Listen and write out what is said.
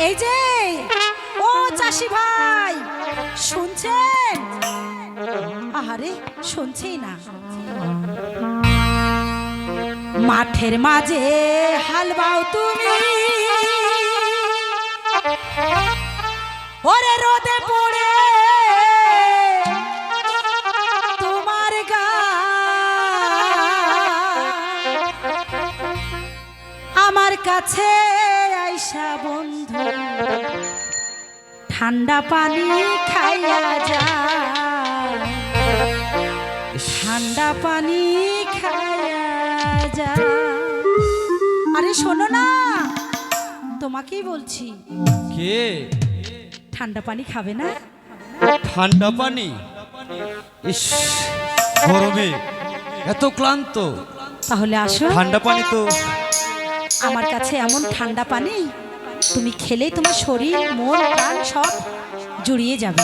এই যে ও চাষি ভাই শুনছেন? আহারে শুনছেই না। মাঠের মাঝে হাল বাও তুমি, ওরে রোদে পড়ে তোমার গা, আমার কাছে আইসা বন্ধু ঠান্ডা পানি খাইয়া যা, ঠান্ডা পানি খাইয়া যা। আরে শোনো না, তোমাকেই বলছি। কে? ঠান্ডা পানি খাবে না? ঠান্ডা পানি? ইস, গরমে এত ক্লান্ত। তাহলে আসো, ঠান্ডা পানি তো আমার কাছে এমন ঠান্ডা পানি তুমি খেলেই তোমার শরীর মন প্রাণ সব জুড়িয়ে যাবে।